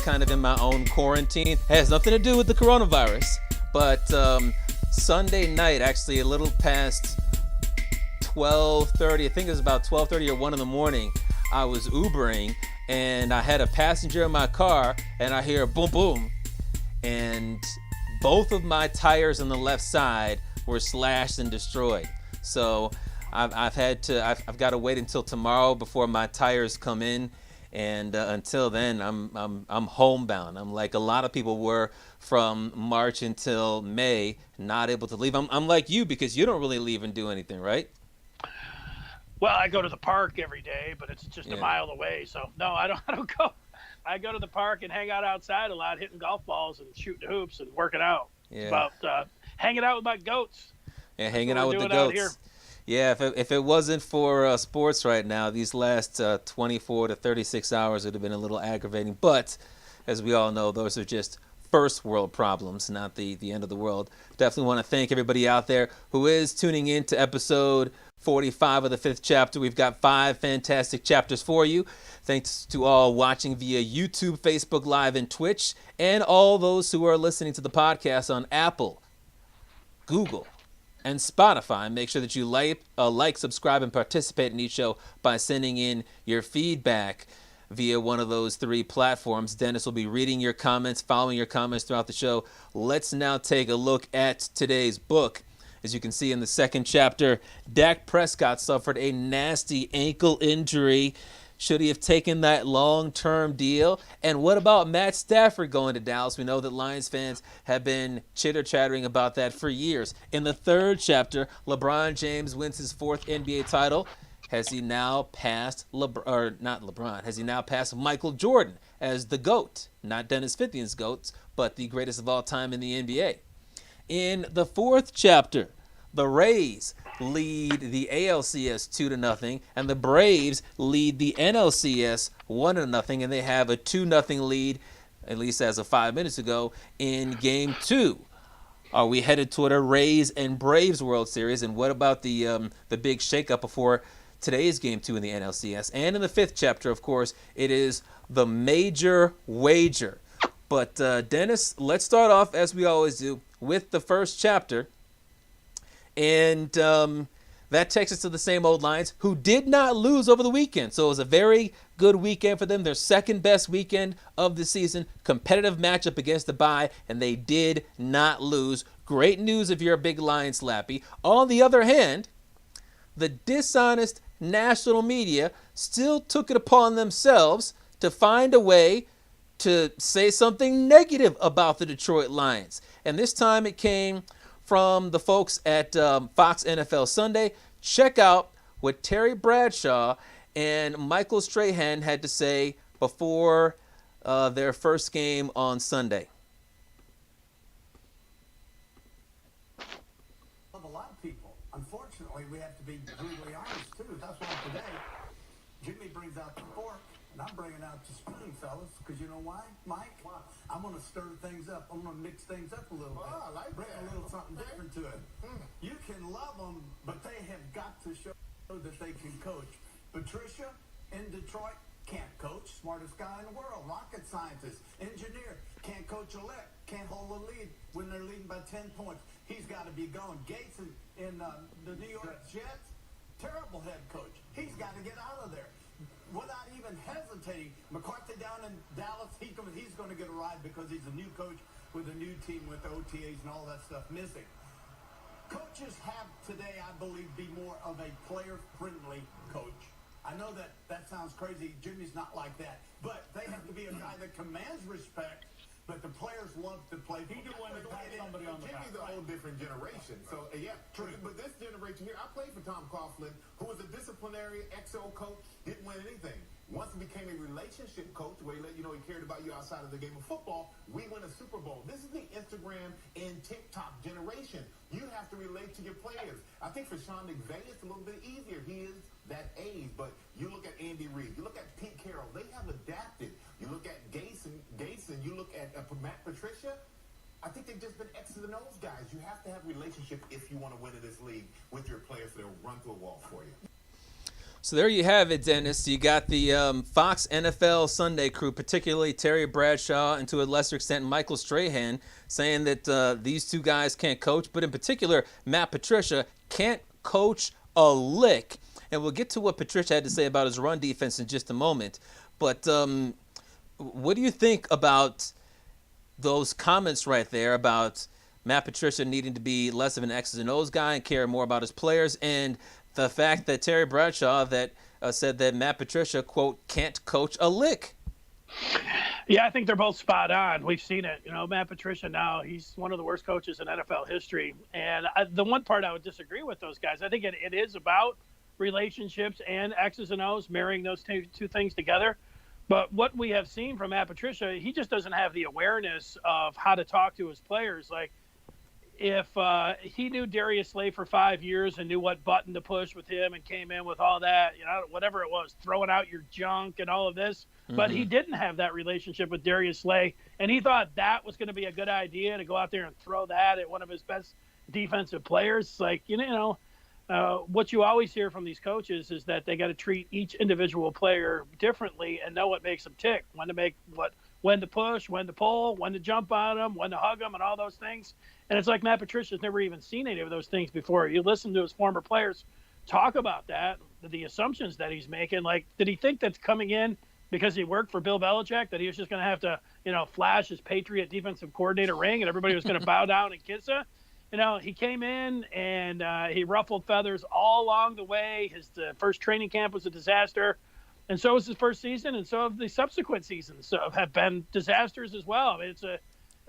kind of in my own quarantine. It has nothing to do with the coronavirus, but Sunday night, actually a little past 12:30, I think it was about 12:30 or 1 in the morning, I was Ubering, and I had a passenger in my car, and I hear boom, boom, and both of my tires on the left side were slashed and destroyed. So I've got to wait until tomorrow before my tires come in, and until then I'm homebound. I'm like a lot of people were from March until May, not able to leave. I'm like you, because you don't really leave and do anything, right? Well, I go to the park every day, but it's just a mile away. So no, I don't go. I go to the park and hang out outside a lot, hitting golf balls and shooting hoops and working out. Yeah. It's about hanging out with my goats. Yeah, hanging out with the goats. Yeah, if it wasn't for sports right now, these last 24 to 36 hours would have been a little aggravating. But as we all know, those are just first world problems, not the end of the world. Definitely want to thank everybody out there who is tuning in to episode 45 of the Fifth Chapter. We've got 5 fantastic chapters for you. Thanks to all watching via YouTube, Facebook Live, and Twitch, and all those who are listening to the podcast on Apple, Google, and Spotify. Make sure that you like, subscribe, and participate in each show by sending in your feedback via one of those 3 platforms. Dennis will be reading your comments, following your comments throughout the show. Let's now take a look at today's book. As you can see in the second chapter, Dak Prescott suffered a nasty ankle injury. Should he have taken that long-term deal? And what about Matt Stafford going to Dallas? We know that Lions fans have been chitter-chattering about that for years. In the third chapter, LeBron James wins his 4th NBA title. Has he now passed Has he now passed Michael Jordan as the GOAT? Not Dennis Fithian's GOAT, but the greatest of all time in the NBA. In the 4th chapter, the Rays lead the ALCS 2-0, and the Braves lead the NLCS 1-0, and they have a 2-0 lead, at least as of 5 minutes ago, in Game 2. Are we headed toward a Rays and Braves World Series? And what about the big shakeup before today's Game 2 in the NLCS? And in the 5th chapter, of course, it is the major wager. But Dennis, let's start off, as we always do, with the first chapter. And that takes us to the same old Lions, who did not lose over the weekend. So it was a very good weekend for them, their second best weekend of the season, competitive matchup against the bye, and they did not lose. Great news if you're a big Lions slappy. On the other hand, the dishonest national media still took it upon themselves to find a way to say something negative about the Detroit Lions. And this time it came from the folks at Fox NFL Sunday. Check out what Terry Bradshaw and Michael Strahan had to say before their first game on Sunday. Of a lot of people. Unfortunately, we have to be brutally honest, too. That's why today, Jimmy brings out the fork, and I'm bringing out the spoon, fellas, because you know why, Mike? Why? I'm going to stir things up. I'm going to mix things up a little bit. I like Bring that. a little something different to it. You can love them, but they have got to show that they can coach. Patricia in Detroit can't coach. Smartest guy in the world. Rocket scientist. Engineer. Can't coach a lick. Can't hold a lead when they're leading by 10 points. He's got to be going. Gates in the New York Jets. Terrible head coach. He's got to get out of there. Without even hesitating, McCarthy down in Dallas, he's going to get a ride because he's a new coach with a new team with OTAs and all that stuff missing. Coaches have today, I believe, be more of a player-friendly coach. I know that sounds crazy. Jimmy's not like that. But they have to be a guy that commands respect, but the players love to play. He do want to pat somebody on the back. Jimmy's a whole different generation. So, yeah, true. But this generation here, I played for Tom Coughlin, who was a disciplinary XO coach, didn't win anything. Once he became a relationship coach, where he let you know he cared about you outside of the game of football, we win a Super Bowl. This is the Instagram and TikTok generation. You have to relate to your players. I think for Sean McVay, it's a little bit easier. He is that age. But you look at Andy Reid, you look at Pete Carroll, they have adapted. You look at Gates, and you look at Matt Patricia. I think they've just been X's and O's guys. You have to have relationship if you want to win in this league with your players. They'll run through a wall for you. So there you have it, Dennis. You got the Fox NFL Sunday crew, particularly Terry Bradshaw and to a lesser extent Michael Strahan, saying that these two guys can't coach, but in particular Matt Patricia can't coach a lick. And we'll get to what Patricia had to say about his run defense in just a moment. But what do you think about those comments right there about Matt Patricia needing to be less of an X's and O's guy and care more about his players, and the fact that Terry Bradshaw said that Matt Patricia, quote, can't coach a lick? Yeah, I think they're both spot on. We've seen it. Matt Patricia now, he's one of the worst coaches in NFL history. And the one part I would disagree with those guys, I think it is about relationships and X's and O's, marrying those two things together. But what we have seen from Matt Patricia, he just doesn't have the awareness of how to talk to his players. Like, if he knew Darius Slay for 5 years and knew what button to push with him and came in with all that, whatever it was, throwing out your junk and all of this, but he didn't have that relationship with Darius Slay, and he thought that was going to be a good idea to go out there and throw that at one of his best defensive players. Like, what you always hear from these coaches is that they got to treat each individual player differently and know what makes them tick, when to push, when to pull, when to jump on them, when to hug them, and all those things. And it's like Matt Patricia's never even seen any of those things before. You listen to his former players talk about that, the assumptions that he's making. Like, did he think that's coming in because he worked for Bill Belichick, that he was just going to have to, flash his Patriot defensive coordinator ring and everybody was going to bow down and kiss him? He came in and he ruffled feathers all along the way. His first training camp was a disaster. And so was his first season, and so have the subsequent seasons have been disasters as well. I mean,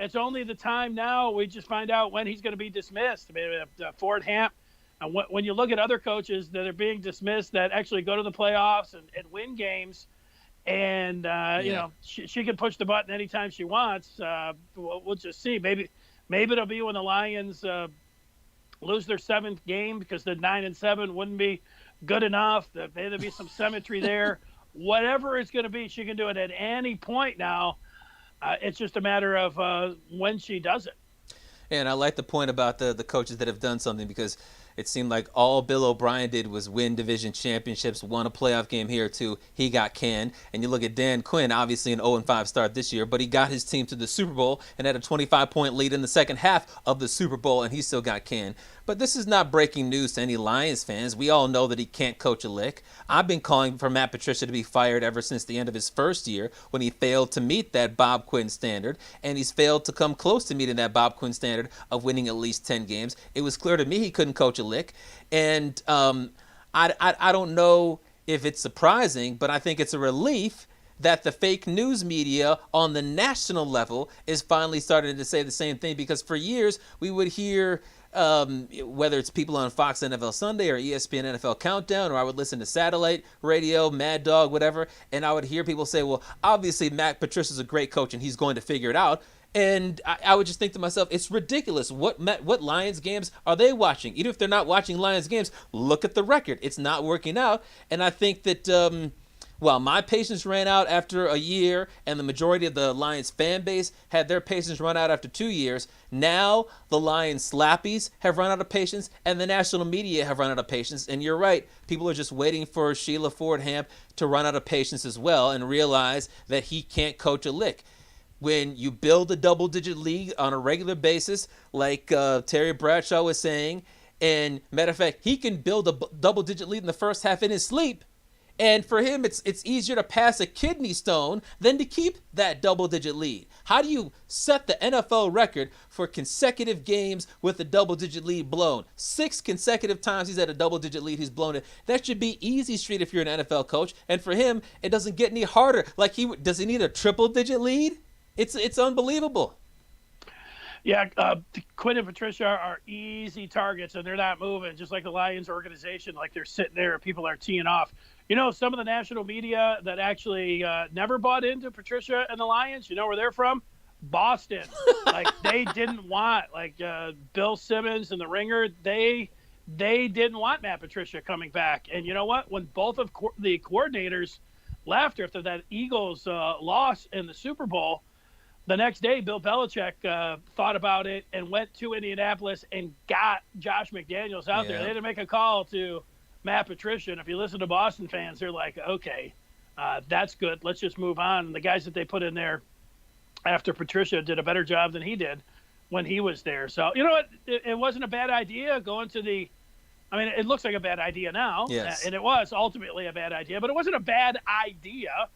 it's only the time now we just find out when he's going to be dismissed. I mean, Ford Hamp, when you look at other coaches that are being dismissed that actually go to the playoffs and win games, and she can push the button anytime she wants. We'll just see. Maybe it'll be when the Lions lose their 7th game because the 9-7 wouldn't be good enough. There'll be some symmetry there. Whatever it's going to be, she can do it at any point now. It's just a matter of when she does it. And I like the point about the coaches that have done something, because it seemed like all Bill O'Brien did was win division championships, won a playoff game here or two. He got canned. And you look at Dan Quinn, obviously an 0-5 start this year, but he got his team to the Super Bowl and had a 25-point lead in the second half of the Super Bowl, and he still got canned. But this is not breaking news to any Lions fans. We all know that he can't coach a lick. I've been calling for Matt Patricia to be fired ever since the end of his first year, when he failed to meet that Bob Quinn standard, and he's failed to come close to meeting that Bob Quinn standard of winning at least 10 games. It was clear to me he couldn't coach a lick, and I don't know if it's surprising, but I think it's a relief that the fake news media on the national level is finally starting to say the same thing, because for years we would hear whether it's people on Fox NFL Sunday or ESPN NFL Countdown, or I would listen to satellite radio, Mad Dog, whatever, and I would hear people say, well, obviously Matt Patricia's a great coach and he's going to figure it out. And I would just think to myself, it's ridiculous. What Lions games are they watching? Even if they're not watching Lions games, look at the record. It's not working out. And I think that while my patience ran out after a year, and the majority of the Lions fan base had their patience run out after 2 years, now the Lions slappies have run out of patience, and the national media have run out of patience. And you're right, people are just waiting for Sheila Ford Hamp to run out of patience as well and realize that he can't coach a lick. When you build a double-digit lead on a regular basis, like Terry Bradshaw was saying, and matter of fact, he can build a double-digit lead in the first half in his sleep. And for him, it's easier to pass a kidney stone than to keep that double-digit lead. How do you set the NFL record for consecutive games with a double-digit lead blown? 6 consecutive times he's had a double-digit lead, he's blown it. That should be easy street if you're an NFL coach. And for him, it doesn't get any harder. Like, does he need a triple-digit lead? It's unbelievable. Yeah, Quinn and Patricia are easy targets, and they're not moving, just like the Lions organization. Like, they're sitting there, people are teeing off. Some of the national media that actually never bought into Patricia and the Lions, where they're from? Boston. Like, they didn't want, Bill Simmons and the Ringer, they didn't want Matt Patricia coming back. And you know what? When both of the coordinators left after that Eagles loss in the Super Bowl, the next day, Bill Belichick thought about it and went to Indianapolis and got Josh McDaniels out there. They had to make a call to Matt Patricia. And if you listen to Boston fans, they're like, okay, that's good. Let's just move on. And the guys that they put in there after Patricia did a better job than he did when he was there. So, you know what? It wasn't a bad idea going to the – I mean, it looks like a bad idea now. Yes. And it was ultimately a bad idea. But it wasn't a bad idea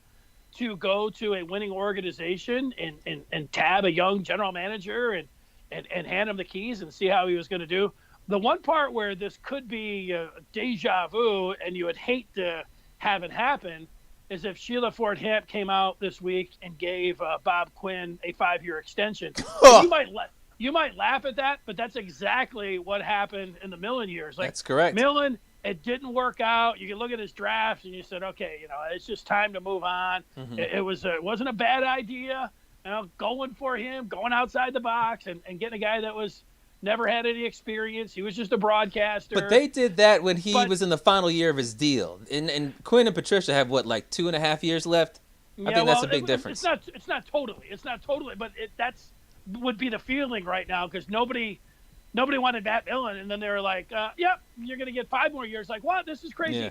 to go to a winning organization and tab a young general manager and hand him the keys and see how he was going to do. The one part where this could be deja vu and you would hate to have it happen is if Sheila Ford Hamp came out this week and gave Bob Quinn a 5-year extension. You might laugh at that, but that's exactly what happened in the Millen years. Like, that's correct. Millen, it didn't work out. You can look at his drafts and you said, okay, you know, it's just time to move on. Mm-hmm. It wasn't a bad idea, you know, going for him, going outside the box and getting a guy that was never had any experience. He was just a broadcaster. But they did that when he was in the final year of his deal. And Quinn and Patricia have, what, like 2.5 years left? I think that's a big difference. It's not totally, but that's would be the feeling right now because nobody wanted Matt Millen, and then they were like, yep, you're going to get 5 more years. Like, what? This is crazy. Yeah.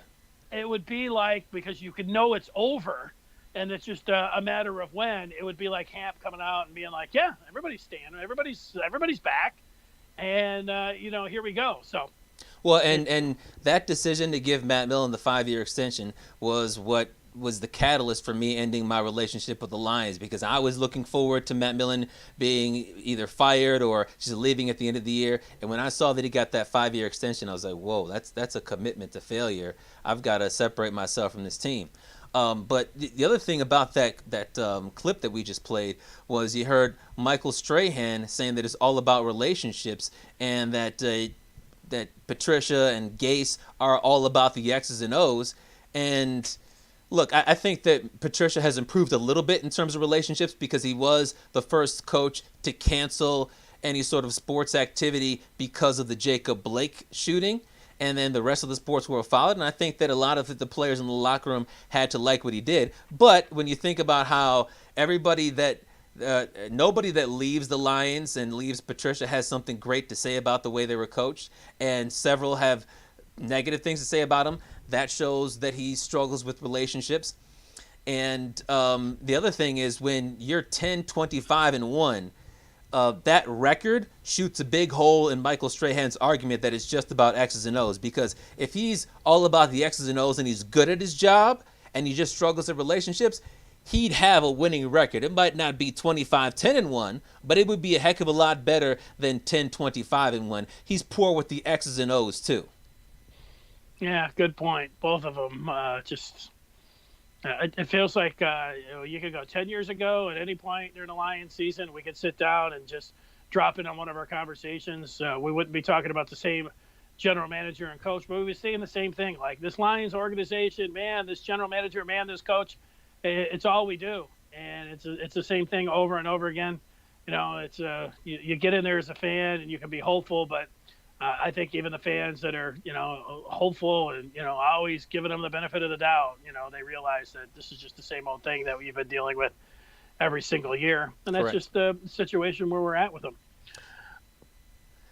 It would be like, because you could know it's over, and it's just a matter of when, it would be like Hamp coming out and being like, yeah, everybody's staying. Everybody's back. And, here we go. So, well, and that decision to give Matt Millen the 5-year extension was what was the catalyst for me ending my relationship with the Lions, because I was looking forward to Matt Millen being either fired or just leaving at the end of the year. And when I saw that he got that 5-year extension, I was like, whoa, that's a commitment to failure. I've got to separate myself from this team. But the other thing about that clip that we just played was you heard Michael Strahan saying that it's all about relationships, and that Patricia and Gase are all about the X's and O's. And look, I think that Patricia has improved a little bit in terms of relationships because he was the first coach to cancel any sort of sports activity because of the Jacob Blake shooting. And then the rest of the sports world followed. And I think that a lot of the players in the locker room had to like what he did. But when you think about how nobody that leaves the Lions and leaves Patricia has something great to say about the way they were coached, and several have negative things to say about him, that shows that he struggles with relationships. And the other thing is, when you're 10-25-1, that record shoots a big hole in Michael Strahan's argument that it's just about X's and O's. Because if he's all about the X's and O's and he's good at his job and he just struggles at relationships, he'd have a winning record. It might not be 25-10-1, but it would be a heck of a lot better than 10-25-1. He's poor with the X's and O's too. Yeah, good point. Both of them it feels like you could go 10 years ago at any point during the Lions season. We could sit down and just drop in on one of our conversations. We wouldn't be talking about the same general manager and coach, but we'd be saying the same thing. Like, this Lions organization, man, this general manager, man, this coach, it's all we do. And it's the same thing over and over again. You know, it's you get in there as a fan and you can be hopeful, but I think even the fans that are, hopeful and, always giving them the benefit of the doubt, they realize that this is just the same old thing that we've been dealing with every single year. And that's just the situation where we're at with them.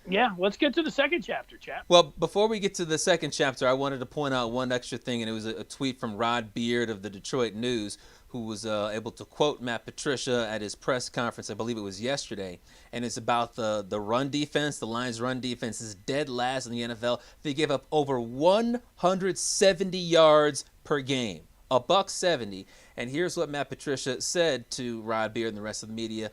Yeah, let's get to the second chapter, chap. Well, before we get to the second chapter, I wanted to point out one extra thing, and it was a tweet from Rod Beard of the Detroit News, who was able to quote Matt Patricia at his press conference, I believe it was yesterday, and it's about the run defense. The Lions' run defense is dead last in the NFL. They give up over 170 yards per game, $170. And here's what Matt Patricia said to Rod Beard and the rest of the media: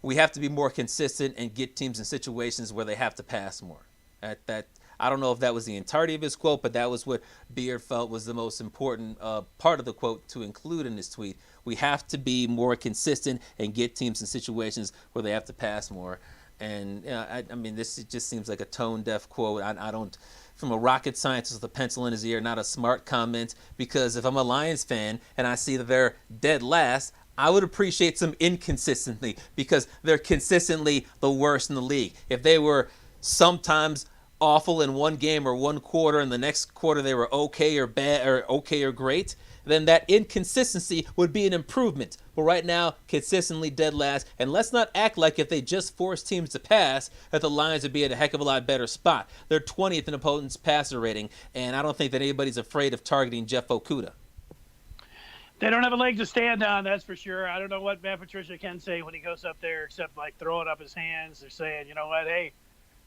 we have to be more consistent and get teams in situations where they have to pass more. I don't know if that was the entirety of his quote, but that was what Beard felt was the most important part of the quote to include in his tweet. We have to be more consistent and get teams in situations where they have to pass more. And I mean, this just seems like a tone-deaf quote. I don't, from a rocket scientist with a pencil in his ear, not a smart comment, because if I'm a Lions fan and I see that they're dead last, I would appreciate some inconsistency, because they're consistently the worst in the league. If they were sometimes awful in one game or one quarter, and the next quarter they were okay or bad or okay or great, then that inconsistency would be an improvement. But right now, consistently dead last. And let's not act like if they just force teams to pass, that the Lions would be in a heck of a lot better spot. They're 20th in opponent's passer rating, and I don't think that anybody's afraid of targeting Jeff Okudah. They don't have a leg to stand on, that's for sure. I don't know what Matt Patricia can say when he goes up there, except like throwing up his hands or saying, you know what, hey,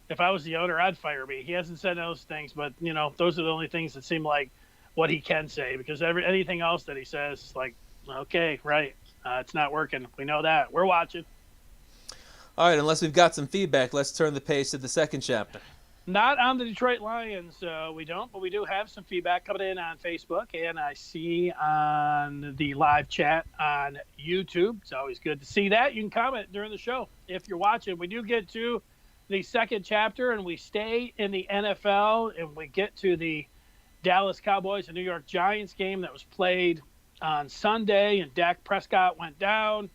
if I was the owner, I'd fire me. He hasn't said those things, but, those are the only things that seem like what he can say, because anything else that he says is like, okay, right, it's not working. We know that. We're watching. All right, unless we've got some feedback, let's turn the page to the second chapter. Not on the Detroit Lions, we don't, but we do have some feedback coming in on Facebook, and I see on the live chat on YouTube. It's always good to see that. You can comment during the show if you're watching. We do get to the second chapter, and we stay in the NFL, and we get to the Dallas Cowboys and New York Giants game that was played on Sunday, and Dak Prescott went down.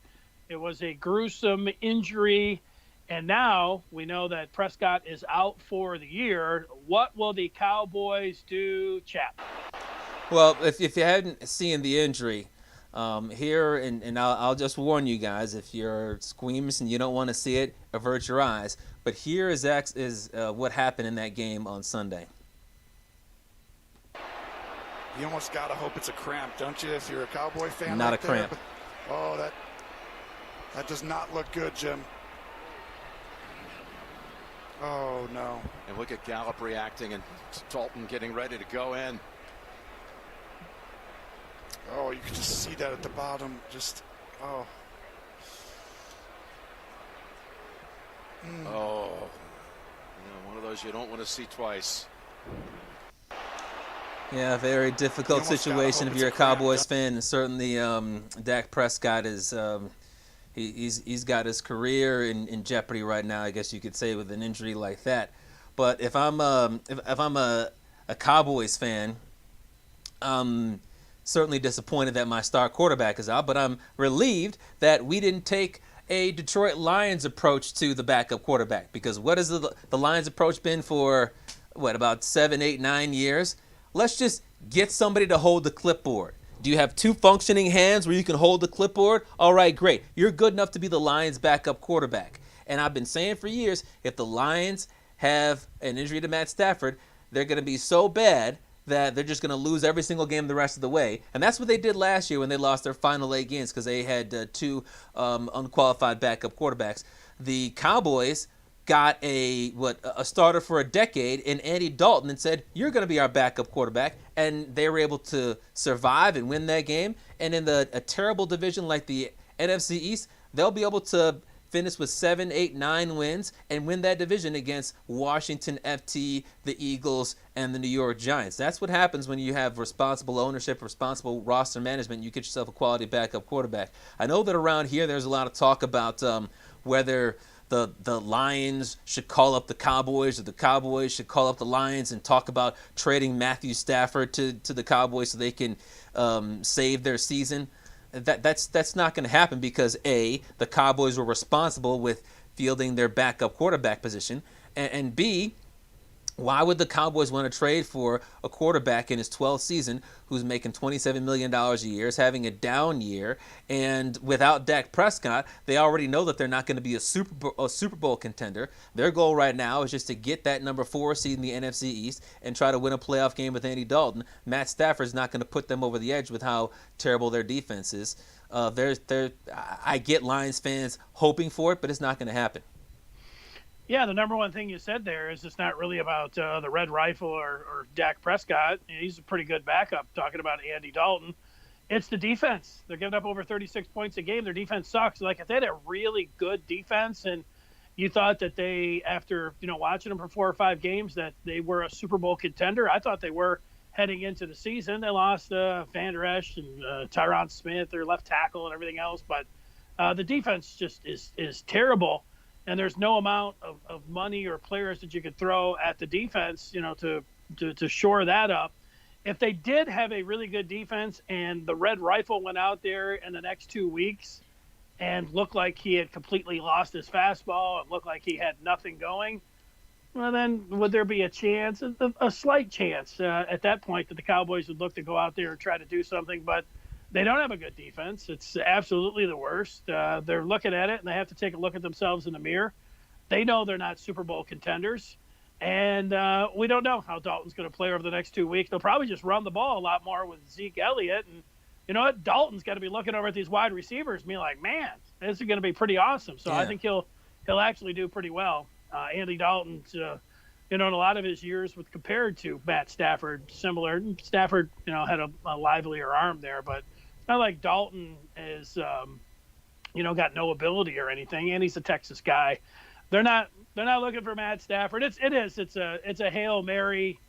It was a gruesome injury. And now we know that Prescott is out for the year. What will the Cowboys do, Chap? Well, if you hadn't seen the injury, here, and I'll just warn you guys, if you're squeamish and you don't want to see it, avert your eyes. But here is what happened in that game on Sunday. You almost got to hope it's a cramp, don't you, if you're a Cowboy fan? Not a cramp. Oh, that does not look good, Jim. Oh, no. And look at Gallup reacting and Dalton getting ready to go in. Oh, you can just see that at the bottom. Oh. Oh. One of those you don't want to see twice. Yeah, very difficult situation if you're a Cowboys fan. And certainly Dak Prescott is he's got his career in jeopardy right now, I guess you could say, with an injury like that. But if I'm a Cowboys fan, I'm certainly disappointed that my star quarterback is out, but I'm relieved that we didn't take a Detroit Lions approach to the backup quarterback, because what has the Lions approach been for, about 7, 8, 9 years? Let's just get somebody to hold the clipboard. Do you have two functioning hands where you can hold the clipboard? All right, great. You're good enough to be the Lions' backup quarterback. And I've been saying for years, if the Lions have an injury to Matt Stafford, they're going to be so bad that they're just going to lose every single game the rest of the way. And that's what they did last year when they lost their final 8 games, because they had two unqualified backup quarterbacks. The Cowboys got a starter for a decade in Andy Dalton and said, you're going to be our backup quarterback. And they were able to survive and win that game. And in a terrible division like the NFC East, they'll be able to finish with 7, 8, 9 wins and win that division against Washington, FT, the Eagles, and the New York Giants. That's what happens when you have responsible ownership, responsible roster management. You get yourself a quality backup quarterback. I know that around here there's a lot of talk about whether the Lions should call up the Cowboys or the Cowboys should call up the Lions and talk about trading Matthew Stafford to the Cowboys so they can save their season. That's not going to happen because, A, the Cowboys were responsible with fielding their backup quarterback position, and B, why would the Cowboys want to trade for a quarterback in his 12th season who's making $27 million a year, is having a down year, and without Dak Prescott, they already know that they're not going to be a Super Bowl contender. Their goal right now is just to get that number 4 seed in the NFC East and try to win a playoff game with Andy Dalton. Matt Stafford's not going to put them over the edge with how terrible their defense is. I get Lions fans hoping for it, but it's not going to happen. Yeah, the number one thing you said there is it's not really about the Red Rifle or Dak Prescott. He's a pretty good backup, talking about Andy Dalton. It's the defense. They're giving up over 36 points a game. Their defense sucks. Like, if they had a really good defense and you thought that they, after watching them for 4 or 5 games, that they were a Super Bowl contender, I thought they were heading into the season. They lost Van Der Esch and Tyron Smith, their left tackle, and everything else. But the defense just is terrible. And there's no amount of money or players that you could throw at the defense, to shore that up. If they did have a really good defense and the Red Rifle went out there in the next 2 weeks and looked like he had completely lost his fastball and looked like he had nothing going, well, then would there be a chance, a slight chance at that point that the Cowboys would look to go out there and try to do something? But they don't have a good defense. It's absolutely the worst. They're looking at it, and they have to take a look at themselves in the mirror. They know they're not Super Bowl contenders. And we don't know how Dalton's going to play over the next 2 weeks. They'll probably just run the ball a lot more with Zeke Elliott. And you know what? Dalton's got to be looking over at these wide receivers and being like, man, this is going to be pretty awesome. So I think he'll actually do pretty well. Andy Dalton's, in a lot of his years with compared to Matt Stafford, similar. Stafford, had a livelier arm there, but it's not like Dalton is, got no ability or anything. And he's a Texas guy. They're not looking for Matt Stafford. It's a Hail Mary,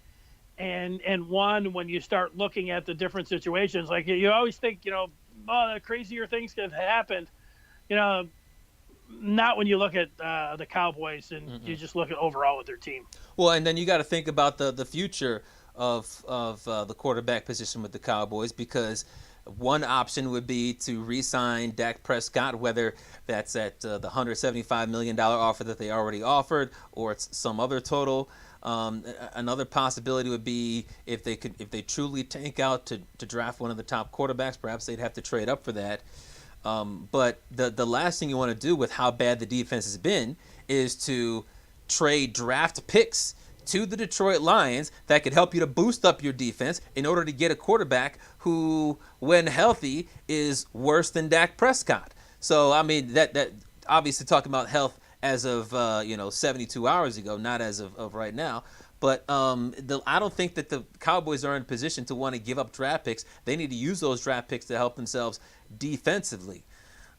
and one when you start looking at the different situations. Like you always think, the crazier things could have happened. Not when you look at the Cowboys and you just look at overall with their team. Well, and then you got to think about the future of the quarterback position with the Cowboys, because one option would be to re-sign Dak Prescott, whether that's at the $175 million offer that they already offered, or it's some other total. Another possibility would be if they truly tank out to draft one of the top quarterbacks, perhaps they'd have to trade up for that. But the last thing you want to do with how bad the defense has been is to trade draft picks to the Detroit Lions that could help you to boost up your defense in order to get a quarterback who, when healthy, is worse than Dak Prescott. So, I mean, that obviously talking about health as of 72 hours ago, not as of right now. But I don't think that the Cowboys are in a position to want to give up draft picks. They need to use those draft picks to help themselves defensively.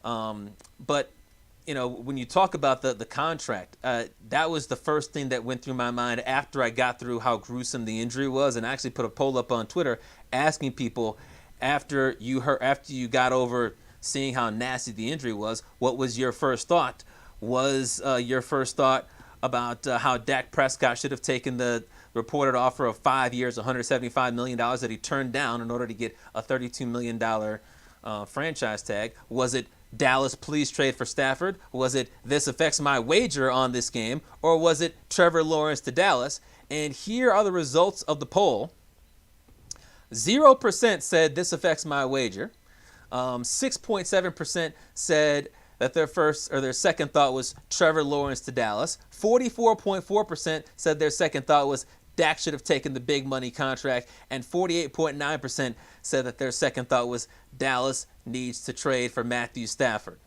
But when you talk about the contract, that was the first thing that went through my mind after I got through how gruesome the injury was, and I actually put a poll up on Twitter asking people after you got over seeing how nasty the injury was, what was your first thought? Was your first thought about how Dak Prescott should have taken the reported offer of 5 years, $175 million that he turned down in order to get a $32 million franchise tag? Was it Dallas, please trade for Stafford? Was it this affects my wager on this game? Or was it Trevor Lawrence to Dallas? And here are the results of the poll. 0% said this affects my wager. 6.7% said that their second thought was Trevor Lawrence to Dallas. 44.4% said their second thought was Dak should have taken the big money contract, and 48.9% said that their second thought was Dallas needs to trade for Matthew Stafford.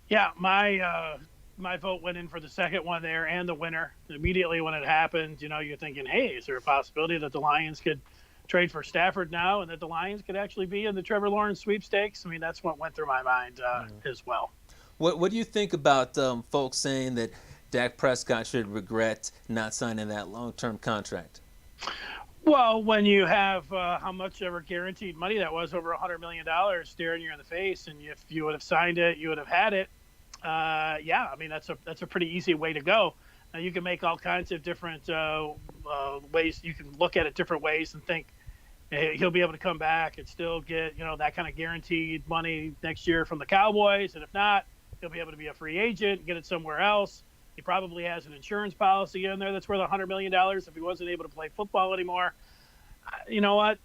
Yeah, my vote went in for the second one there and the winner. Immediately when it happened, you're thinking, hey, is there a possibility that the Lions could trade for Stafford now and that the Lions could actually be in the Trevor Lawrence sweepstakes? I mean, that's what went through my mind as well. What do you think about folks saying that Dak Prescott should regret not signing that long-term contract? Well, when you have how much ever guaranteed money that was, over $100 million staring you in the face, and if you would have signed it, you would have had it. Yeah, I mean, that's a pretty easy way to go. Now, you can make all kinds of different ways. You can look at it different ways and think, hey, he'll be able to come back and still get, that kind of guaranteed money next year from the Cowboys. And if not, he'll be able to be a free agent, get it somewhere else. He probably has an insurance policy in there that's worth $100 million if he wasn't able to play football anymore. You know what?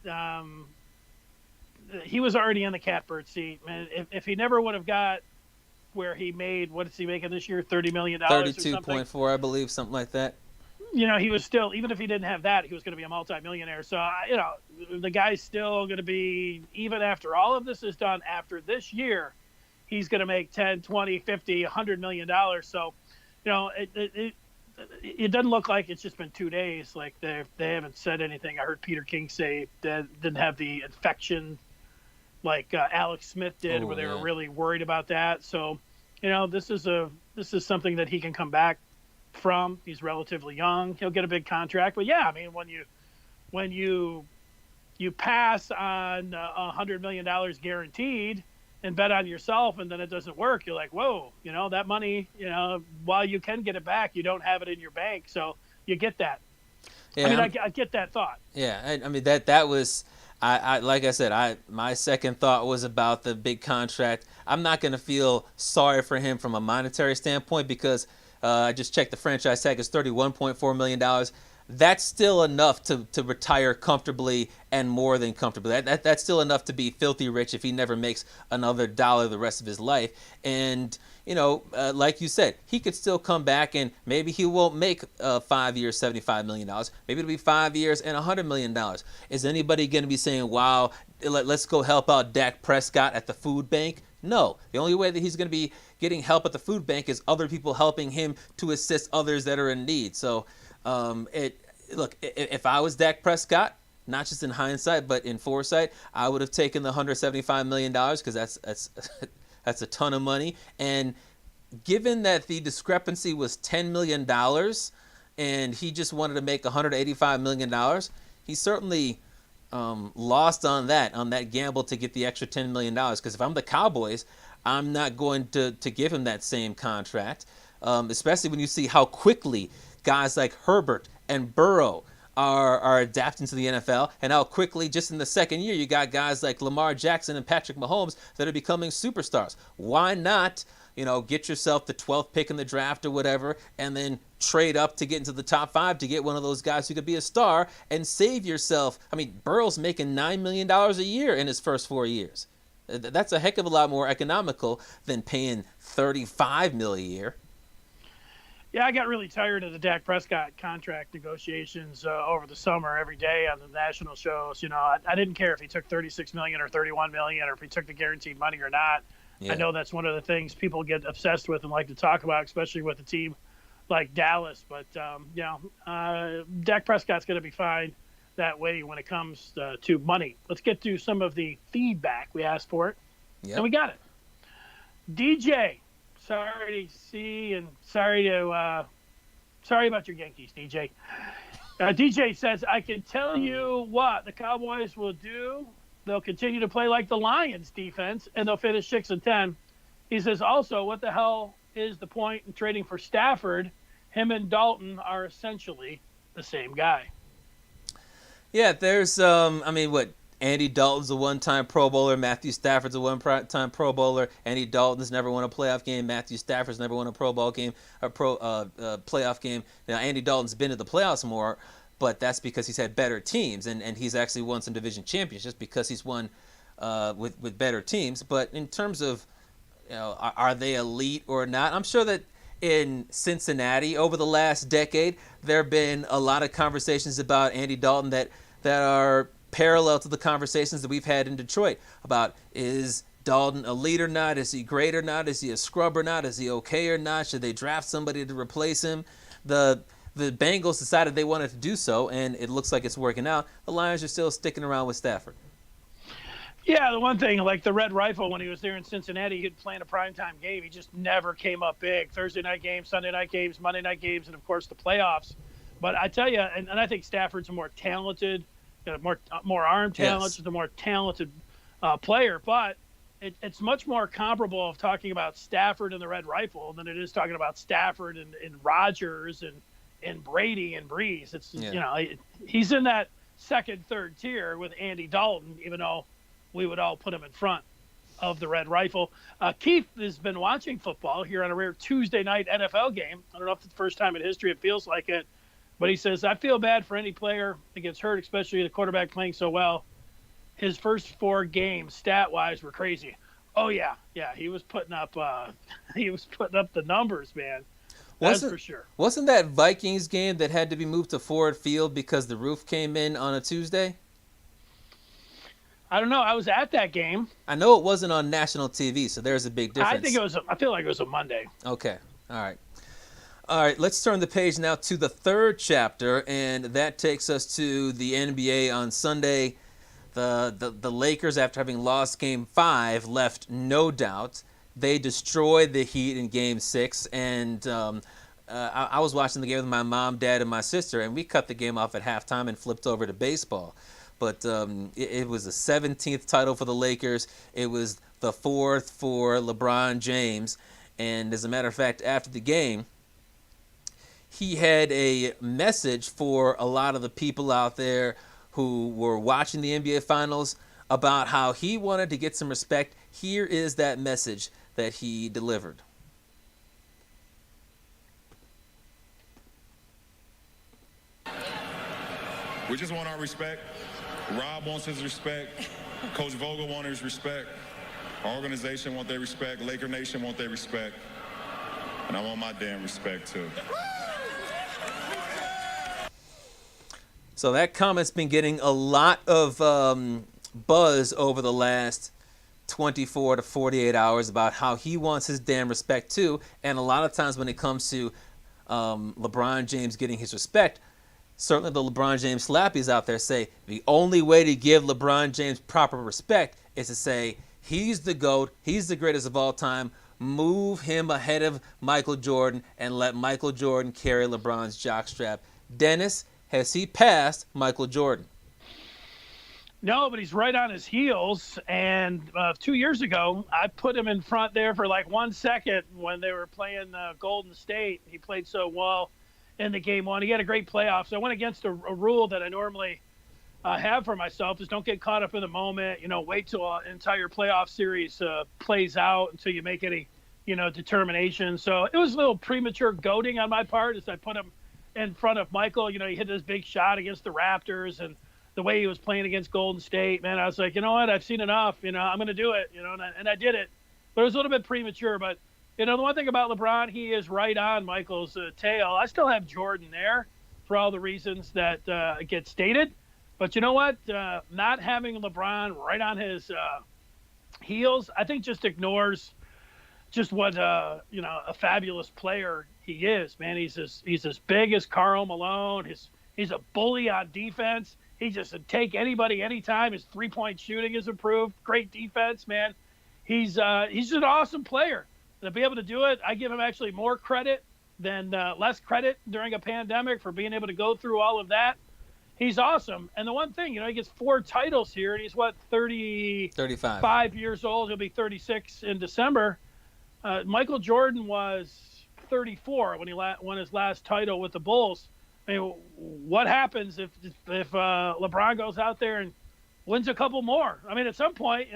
He was already in the catbird seat, man. If he never would have got where he made, what is he making this year? $30 million? 32.4, I believe, something like that. He was still, even if he didn't have that, he was going to be a multimillionaire. So, the guy's still going to be, even after all of this is done, after this year, he's going to make 10, 20, 50, $100 million. So, it doesn't look like it's just been 2 days. Like they haven't said anything. I heard Peter King say that didn't have the infection like Alex Smith did, where they were really worried about that. So, this is something that he can come back from. He's relatively young. He'll get a big contract. But yeah, I mean, when you pass on $100 million guaranteed and bet on yourself, and then it doesn't work, you're like, whoa, that money, while you can get it back, you don't have it in your bank. So you get that. Yeah, I mean, I get that thought. Yeah, I mean, that was, I like I said, my second thought was about the big contract. I'm not going to feel sorry for him from a monetary standpoint because I just checked, the franchise tag is $31.4 million. That's still enough to retire comfortably and more than comfortably. That's still enough to be filthy rich if he never makes another dollar the rest of his life. And, like you said, he could still come back, and maybe he won't make 5 years, $75 million. Maybe it'll be 5 years and $100 million. Is anybody going to be saying, wow, let's go help out Dak Prescott at the food bank? No. The only way that he's going to be getting help at the food bank is other people helping him to assist others that are in need. So, look, if I was Dak Prescott, not just in hindsight but in foresight, I would have taken the $175 million, because that's a ton of money. And given that the discrepancy was $10 million and he just wanted to make $185 million, he certainly lost on that gamble to get the extra $10 million. Because if I'm the Cowboys, I'm not going to give him that same contract, especially when you see how quickly guys like Herbert and Burrow are adapting to the NFL, and how quickly, just in the second year, you got guys like Lamar Jackson and Patrick Mahomes that are becoming superstars. Why not, get yourself the 12th pick in the draft or whatever, and then trade up to get into the top 5 to get one of those guys who could be a star and save yourself. I mean, Burrow's making $9 million a year in his first 4 years. That's a heck of a lot more economical than paying $35 million a year. Yeah, I got really tired of the Dak Prescott contract negotiations over the summer every day on the national shows. I didn't care if he took $36 million or $31 million or if he took the guaranteed money or not. Yeah. I know that's one of the things people get obsessed with and like to talk about, especially with a team like Dallas. But, Dak Prescott's going to be fine that way when it comes to money. Let's get to some of the feedback. We asked for it, and we got it. DJ. Sorry to see, and sorry about your Yankees, DJ. DJ says, I can tell you what the Cowboys will do. They'll continue to play like the Lions defense, and they'll finish 6-10. He says, also, what the hell is the point in trading for Stafford? Him and Dalton are essentially the same guy. Yeah, there's, Andy Dalton's a one-time Pro Bowler. Matthew Stafford's a one-time Pro Bowler. Andy Dalton's never won a playoff game. Matthew Stafford's never won a Pro Bowl game, or playoff game. Now, Andy Dalton's been to the playoffs more, but that's because he's had better teams, and he's actually won some division championships just because he's won with better teams. But in terms of, are they elite or not? I'm sure that in Cincinnati over the last decade, there have been a lot of conversations about Andy Dalton that are parallel to the conversations that we've had in Detroit about, is Dalton elite or not? Is he great or not? Is he a scrub or not? Is he okay or not? Should they draft somebody to replace him? The Bengals decided they wanted to do so, and it looks like it's working out. The Lions are still sticking around with Stafford. Yeah, the one thing, like the Red Rifle, when he was there in Cincinnati, he'd play in a primetime game. He just never came up big. Thursday night games, Sunday night games, Monday night games, and, of course, the playoffs. But I tell you, and I think Stafford's a more talented, more arm talent, just a more talented player. But it's much more comparable of talking about Stafford and the Red Rifle than it is talking about Stafford and Rodgers and Brady and Breeze. It's he's in that second, third tier with Andy Dalton, even though we would all put him in front of the Red Rifle. Keith has been watching football here on a rare Tuesday night NFL game. I don't know if it's the first time in history it feels like it, but he says, I feel bad for any player that gets hurt, especially the quarterback playing so well. His first 4 games, stat-wise, were crazy. Oh, yeah, he was putting up the numbers, man. That's for sure. Wasn't that Vikings game that had to be moved to Ford Field because the roof came in on a Tuesday? I don't know. I was at that game. I know it wasn't on national TV, so there's a big difference. I feel like it was a Monday. Okay. All right. Let's turn the page now to the third chapter, and that takes us to the NBA on Sunday. The Lakers, after having lost Game 5, left no doubt. They destroyed the Heat in Game 6, and I was watching the game with my mom, dad, and my sister, and we cut the game off at halftime and flipped over to baseball. But it was the 17th title for the Lakers. It was the 4th for LeBron James. And as a matter of fact, after the game, he had a message for a lot of the people out there who were watching the NBA Finals about how he wanted to get some respect. Here is that message that he delivered. We just want our respect. Rob wants his respect. Coach Vogel wants his respect. Our organization wants their respect. Laker Nation wants their respect. And I want my damn respect, too. So that comment's been getting a lot of buzz over the last 24 to 48 hours about how he wants his damn respect, too. And a lot of times when it comes to LeBron James getting his respect, certainly the LeBron James slappies out there say the only way to give LeBron James proper respect is to say he's the GOAT, he's the greatest of all time, move him ahead of Michael Jordan and let Michael Jordan carry LeBron's jockstrap. Dennis, has he passed Michael Jordan? No, but he's right on his heels. And 2 years ago, I put him in front there for like 1 second when they were playing Golden State. He played so well in the game one. He had a great playoff. So I went against a rule that I normally have for myself, is don't get caught up in the moment. Wait till an entire playoff series plays out until you make any, determination. So it was a little premature goading on my part as I put him in front of Michael. He hit this big shot against the Raptors, and the way he was playing against Golden State, man, I was like, you know what? I've seen enough. I'm going to do it, and I did it. But it was a little bit premature. But, the one thing about LeBron, he is right on Michael's tail. I still have Jordan there for all the reasons that get stated. But you know what? Not having LeBron right on his heels, I think just ignores just what, a fabulous player he is, man. He's as big as Karl Malone. He's a bully on defense. He just would take anybody anytime. His three-point shooting is improved. Great defense, man. He's just an awesome player. To be able to do it, I give him actually more credit than less credit during a pandemic for being able to go through all of that. He's awesome. And the one thing, he gets 4 titles here, and he's 35 years old. He'll be 36 in December. Michael Jordan was 34 when he won his last title with the Bulls. I mean, what happens if LeBron goes out there and wins a couple more? I mean, at some point,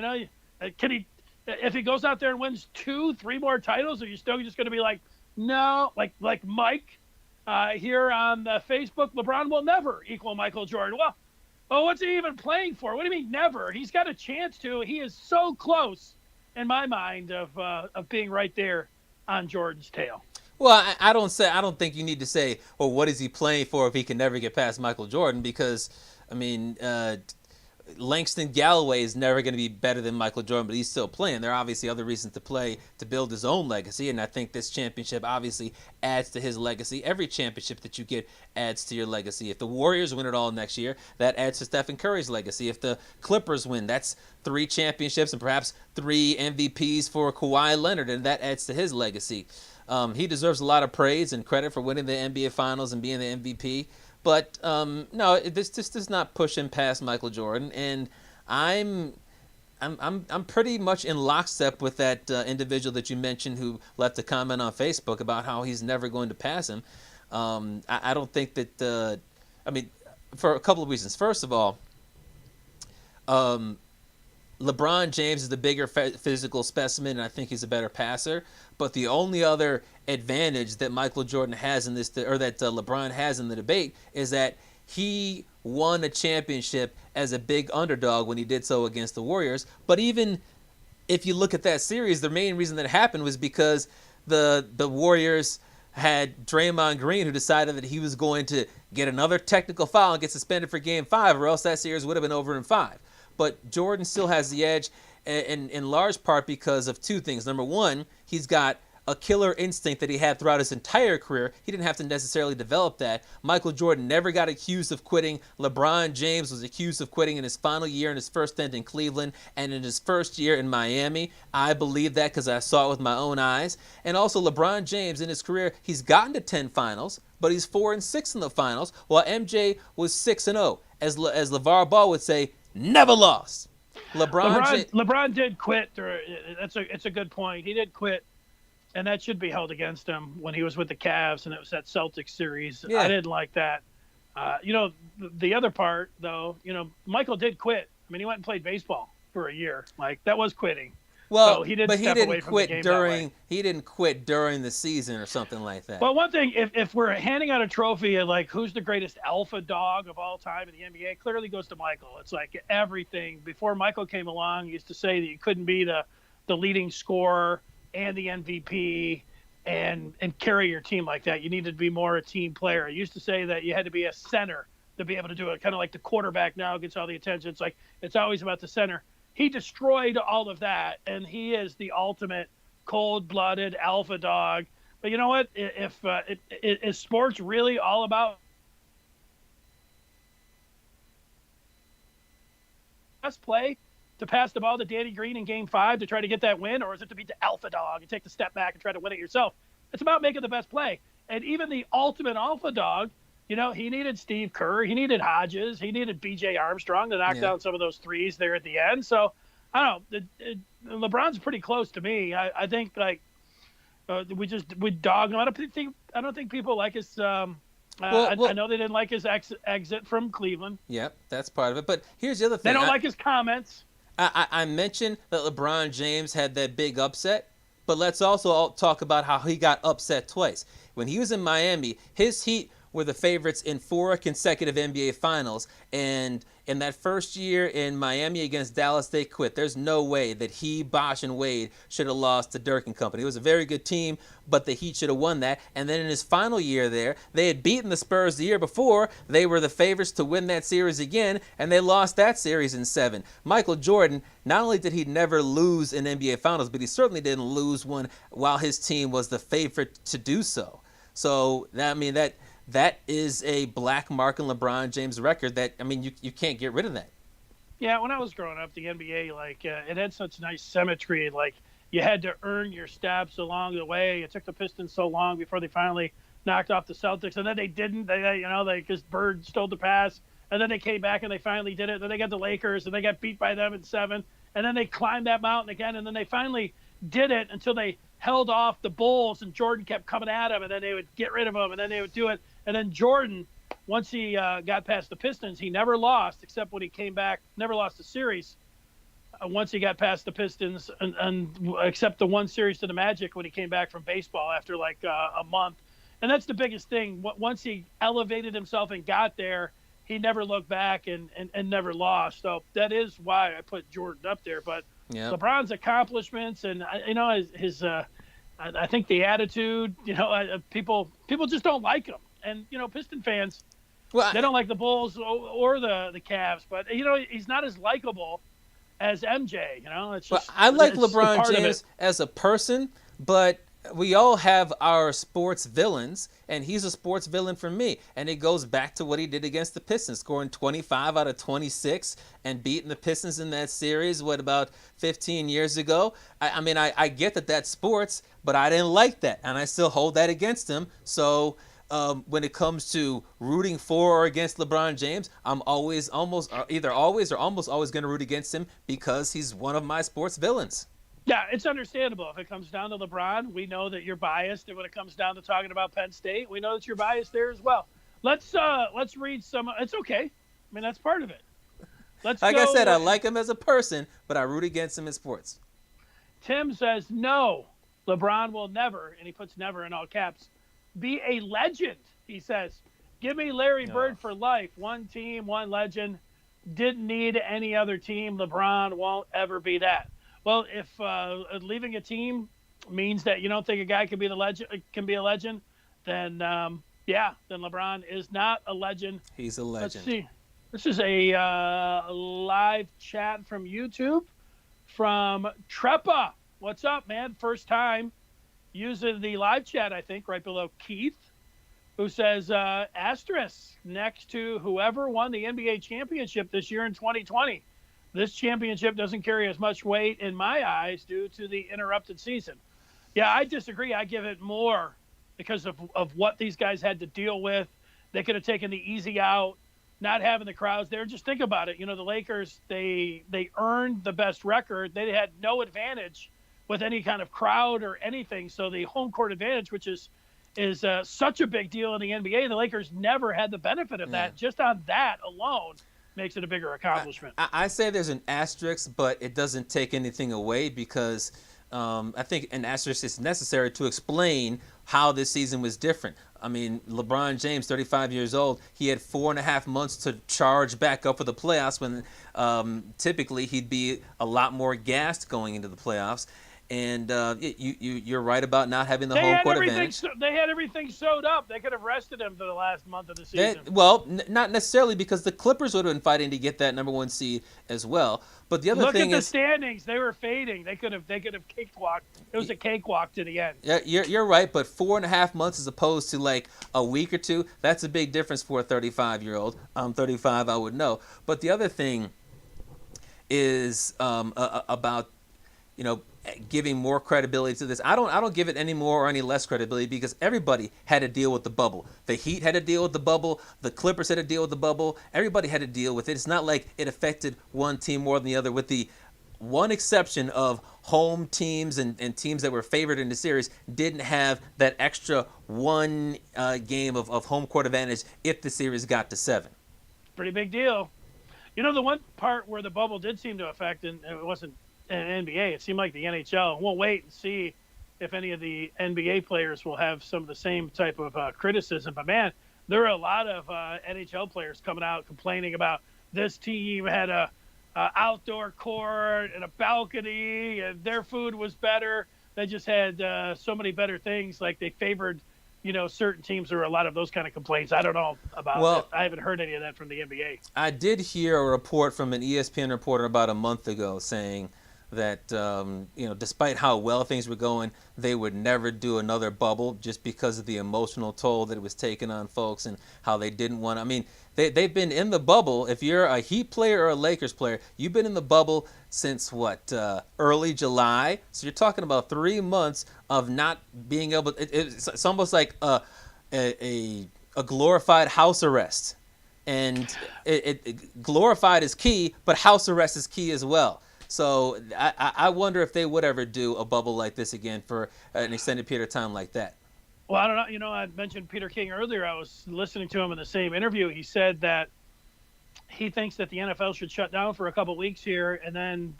can he? If he goes out there and wins 2, 3 more titles, are you still just going to be like, no, like Mike here on Facebook? LeBron will never equal Michael Jordan. Well, what's he even playing for? What do you mean never? He's got a chance to. He is so close, in my mind, of being right there on Jordan's tail. Well, I don't think you need to say, well, what is he playing for if he can never get past Michael Jordan? Because, I mean, Langston Galloway is never going to be better than Michael Jordan, but he's still playing. There are obviously other reasons to play to build his own legacy, and I think this championship obviously adds to his legacy. Every championship that you get adds to your legacy. If the Warriors win it all next year, that adds to Stephen Curry's legacy. If the Clippers win, that's 3 championships and perhaps 3 MVPs for Kawhi Leonard, and that adds to his legacy. He deserves a lot of praise and credit for winning the NBA Finals and being the MVP. But no, this does not push him past Michael Jordan, and I'm pretty much in lockstep with that individual that you mentioned who left a comment on Facebook about how he's never going to pass him. I don't think that. I mean, for a couple of reasons. First of all, LeBron James is the bigger physical specimen, and I think he's a better passer. But the only other advantage that Michael Jordan has in this, or that LeBron has in the debate, is that he won a championship as a big underdog when he did so against the Warriors. But even if you look at that series, the main reason that happened was because the Warriors had Draymond Green, who decided that he was going to get another technical foul and get suspended for Game 5, or else that series would have been over in 5. But Jordan still has the edge, in large part because of 2 things. Number one, he's got a killer instinct that he had throughout his entire career. He didn't have to necessarily develop that. Michael Jordan never got accused of quitting. LeBron James was accused of quitting in his final year in his first stint in Cleveland and in his first year in Miami. I believe that because I saw it with my own eyes. And also LeBron James in his career, he's gotten to 10 finals, but he's 4-6 in the finals, while MJ was 6-0. As LeVar Ball would say, never lost. LeBron did quit. It's a good point. He did quit. And that should be held against him when he was with the Cavs, and it was that Celtics series. Yeah. I didn't like that. The other part, though, Michael did quit. I mean, he went and played baseball for a year. Like, that was quitting. Well, so he didn't but step away from the game that way. He didn't quit during the season or something like that. Well, one thing, if we're handing out a trophy of like who's the greatest alpha dog of all time in the NBA, clearly goes to Michael. It's like everything before Michael came along. He used to say that you couldn't be the leading scorer and the MVP and carry your team like that. You needed to be more a team player. He used to say that you had to be a center to be able to do it, kind of like the quarterback now gets all the attention. It's like it's always about the center. He destroyed all of that, and he is the ultimate cold-blooded alpha dog. But you know what? Is sports really all about best play to pass the ball to Danny Green in Game 5 to try to get that win, or is it to be the alpha dog and take the step back and try to win it yourself? It's about making the best play. And even the ultimate alpha dog, you know, he needed Steve Kerr, he needed Hodges, he needed B.J. Armstrong to knock down some of those threes there at the end. So I don't know. LeBron's pretty close to me. I think like we dog him. I don't think people like his. I know they didn't like his exit from Cleveland. Yep, that's part of it. But here's the other thing. They don't like his comments. I mentioned that LeBron James had that big upset, but let's also talk about how he got upset twice. When he was in Miami, his Heat were the favorites in 4 consecutive NBA Finals, and in that first year in Miami against Dallas, they quit. There's no way that he, Bosh, and Wade should have lost to Dirk and company. It was a very good team, but the Heat should have won that. And then in his final year there, they had beaten the Spurs the year before. They were the favorites to win that series again, and they lost that series in 7. Michael Jordan, not only did he never lose in NBA Finals, but he certainly didn't lose one while his team was the favorite to do so. So, that is a black mark in LeBron James' record that, you can't get rid of that. Yeah, when I was growing up, the NBA, it had such nice symmetry. Like, you had to earn your steps along the way. It took the Pistons so long before they finally knocked off the Celtics. And then they didn't. Because Bird stole the pass. And then they came back and they finally did it. Then they got the Lakers, and they got beat by them in 7. And then they climbed that mountain again. And then they finally did it until they held off the Bulls, and Jordan kept coming at them, and then they would get rid of him, and then they would do it. And then Jordan, once he got past the Pistons, he never lost, except when he came back, never lost a series once he got past the Pistons, and except the one series to the Magic when he came back from baseball after a month. And that's the biggest thing. Once he elevated himself and got there, he never looked back and never lost. So that is why I put Jordan up there. But yep. LeBron's accomplishments and his I think the attitude, people just don't like him. And Piston fans, they don't like the Bulls or the Cavs. But he's not as likable as MJ. It's just. Well, I like LeBron James as a person, but we all have our sports villains, and he's a sports villain for me. And it goes back to what he did against the Pistons, scoring 25 out of 26 and beating the Pistons in that series, about 15 years ago. I get that that's sports, but I didn't like that, and I still hold that against him. So when it comes to rooting for or against LeBron James, I'm always almost always going to root against him because he's one of my sports villains. Yeah, it's understandable. If it comes down to LeBron, we know that you're biased. And when it comes down to talking about Penn State, we know that you're biased there as well. Let's read some. It's okay. That's part of it. I said, I like him as a person, but I root against him in sports. Tim says, no, LeBron will never, and he puts never in all caps, be a legend, he says. Give me Larry Bird for life. One team, one legend. Didn't need any other team. LeBron won't ever be that. Well, if leaving a team means that you don't think a guy can be a legend, then then LeBron is not a legend. He's a legend. Let's see. This is a live chat from YouTube from Trepa. What's up, man? First time using the live chat, I think, right below Keith, who says asterisk next to whoever won the NBA championship this year in 2020. This championship doesn't carry as much weight in my eyes due to the interrupted season. Yeah, I disagree. I give it more because of what these guys had to deal with. They could have taken the easy out, not having the crowds there. Just think about it. The Lakers, they earned the best record. They had no advantage with any kind of crowd or anything. So the home court advantage, which is such a big deal in the NBA, the Lakers never had the benefit of that. Just on that alone, makes it a bigger accomplishment. I say there's an asterisk, but it doesn't take anything away because I think an asterisk is necessary to explain how this season was different. I mean, LeBron James, 35 years old, he had 4.5 months to charge back up for the playoffs when typically he'd be a lot more gassed going into the playoffs. And you're right about not having the home court advantage. They had everything sewed up. They could have rested him for the last month of the season. Not necessarily, because the Clippers would have been fighting to get that number 1 seed as well. But the other thing is, look at the standings; they were fading. They could have cakewalked. It was a cakewalk to the end. Yeah, you're right. But 4.5 months as opposed to like a week or two, that's a big difference for a 35-year-old. I'm 35, I would know. But the other thing is about giving more credibility to this. I don't give it any more or any less credibility because everybody had to deal with the bubble. The Heat had to deal with the bubble. The Clippers had to deal with the bubble. Everybody had to deal with it. It's not like it affected one team more than the other, with the one exception of home teams and teams that were favored in the series didn't have that extra one game of home court advantage if the series got to 7. Pretty big deal. The one part where the bubble did seem to affect, and it wasn't an NBA, it seemed like the NHL. We'll wait and see if any of the NBA players will have some of the same type of criticism. But, man, there are a lot of NHL players coming out complaining about this team had a outdoor court and a balcony and their food was better. They just had so many better things, like they favored certain teams. There were a lot of those kind of complaints. I don't know about it. I haven't heard any of that from the NBA. I did hear a report from an ESPN reporter about a month ago saying that despite how well things were going, they would never do another bubble just because of the emotional toll that it was taking on folks and how they didn't want. I mean, they've been in the bubble. If you're a Heat player or a Lakers player, you've been in the bubble since early July. So you're talking about 3 months of not being able. It's almost like a glorified house arrest, and it glorified is key, but house arrest is key as well. So I wonder if they would ever do a bubble like this again for an extended period of time like that. Well, I don't know. I mentioned Peter King earlier. I was listening to him in the same interview. He said that he thinks that the NFL should shut down for a couple weeks here and then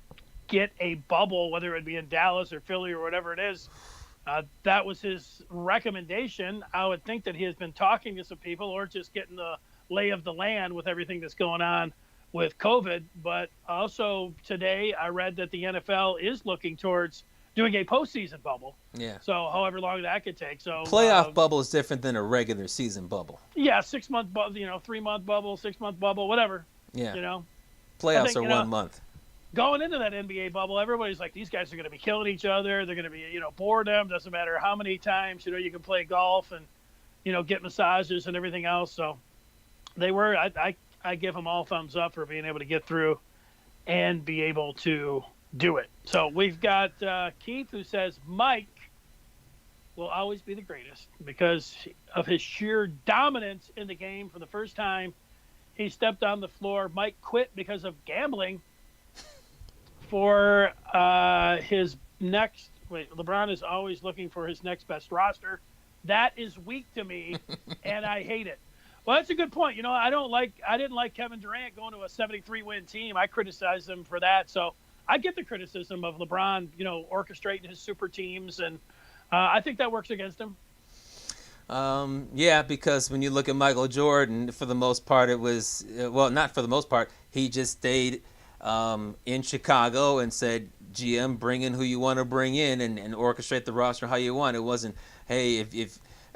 get a bubble, whether it be in Dallas or Philly or whatever it is. That was his recommendation. I would think that he has been talking to some people or just getting the lay of the land with everything that's going on with COVID. But also today I read that the NFL is looking towards doing a postseason bubble. Yeah. So however long that could take. So playoff bubble is different than a regular season bubble. Yeah, 6-month bubble, 3-month bubble, 6-month bubble, whatever. Yeah. Playoffs are 1 month. Going into that NBA bubble, everybody's like, these guys are going to be killing each other. They're going to be, boredom. Doesn't matter how many times, you can play golf and, get massages and everything else. So I give them all thumbs up for being able to get through and be able to do it. So we've got Keith, who says Mike will always be the greatest because of his sheer dominance in the game. For the first time he stepped on the floor, Mike quit because of gambling for his next – LeBron is always looking for his next best roster. That is weak to me, and I hate it. Well, that's a good point. I didn't like Kevin Durant going to a 73-win team. I criticized him for that. So I get the criticism of LeBron, orchestrating his super teams, and I think that works against him. Yeah, because when you look at Michael Jordan, for the most part, it was not for the most part. He just stayed in Chicago and said, GM, bring in who you want to bring in and orchestrate the roster how you want. It wasn't, hey,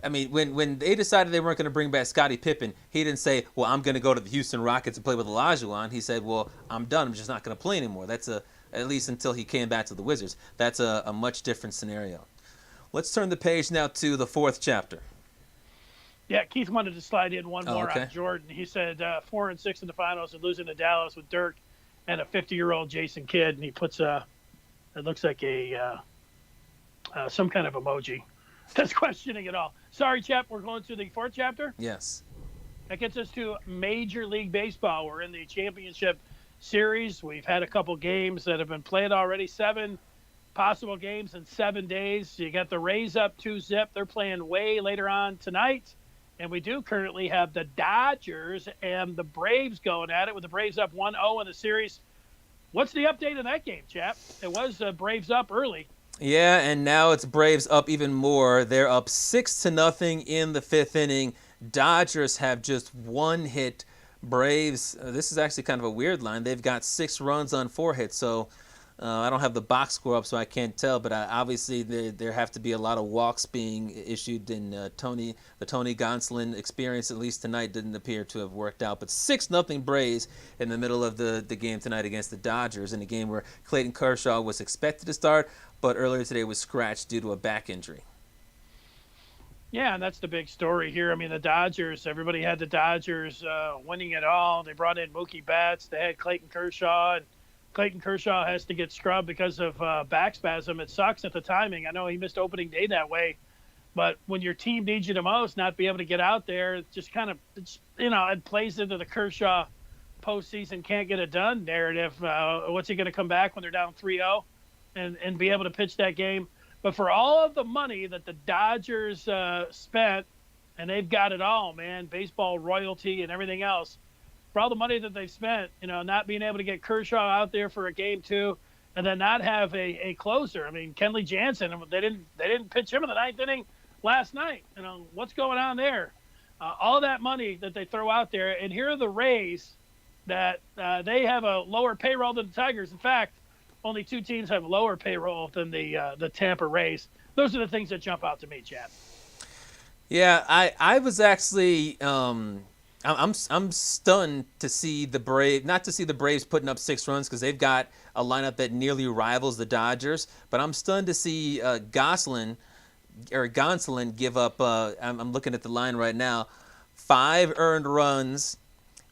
when they decided they weren't going to bring back Scottie Pippen, he didn't say, well, I'm going to go to the Houston Rockets and play with Olajuwon. He said, well, I'm done. I'm just not going to play anymore. That's at least until he came back to the Wizards. That's a much different scenario. Let's turn the page now to the 4th chapter. Yeah, Keith wanted to slide in one more on Jordan. He said 4-6 in the finals and losing to Dallas with Dirk and a 50-year-old Jason Kidd, and he puts it looks like some kind of emoji that's questioning it all. Sorry, Chap, we're going to the 4th chapter? Yes. That gets us to Major League Baseball. We're in the championship series. We've had a couple games that have been played already, 7 possible games in 7 days. You got the Rays up 2-0. They're playing way later on tonight. And we do currently have the Dodgers and the Braves going at it, with the Braves up 1-0 in the series. What's the update in that game, chap? It was Braves up early. Yeah, and now it's Braves up even more. They're up 6-0 in the fifth inning. Dodgers have just one hit. Braves, this is actually kind of a weird line. They've got 6 runs on 4 hits, so I don't have the box score up, so I can't tell. But obviously, there have to be a lot of walks being issued. And the Tony Gonsolin experience, at least tonight, didn't appear to have worked out. But 6-0 Braves in the middle of the game tonight against the Dodgers, in a game where Clayton Kershaw was expected to start, but earlier today was scratched due to a back injury. Yeah, and that's the big story here. I mean, the Dodgers, everybody had the Dodgers winning it all. They brought in Mookie Betts. They had Clayton Kershaw, and Clayton Kershaw has to get scrubbed because of back spasm. It sucks at the timing. I know he missed opening day that way, but when your team needs you the most, not be able to get out there, it just kind of, it plays into the Kershaw postseason can't get it done narrative. What's he going to come back when they're down 3-0 and be able to pitch that game? But for all of the money that the Dodgers spent, and they've got it all, man, baseball royalty and everything else, for all the money that they've spent, not being able to get Kershaw out there for a game 2, and then not have a closer. I mean, Kenley Jansen, they didn't pitch him in the 9th inning last night. What's going on there? All that money that they throw out there, and here are the Rays that they have a lower payroll than the Tigers. In fact, only 2 teams have lower payroll than the Tampa Rays. Those are the things that jump out to me, Chad. Yeah, I was actually I'm stunned to see the Braves putting up 6 runs, because they've got a lineup that nearly rivals the Dodgers. But I'm stunned to see Gonsolin give up. I'm looking at the line right now, 5 earned runs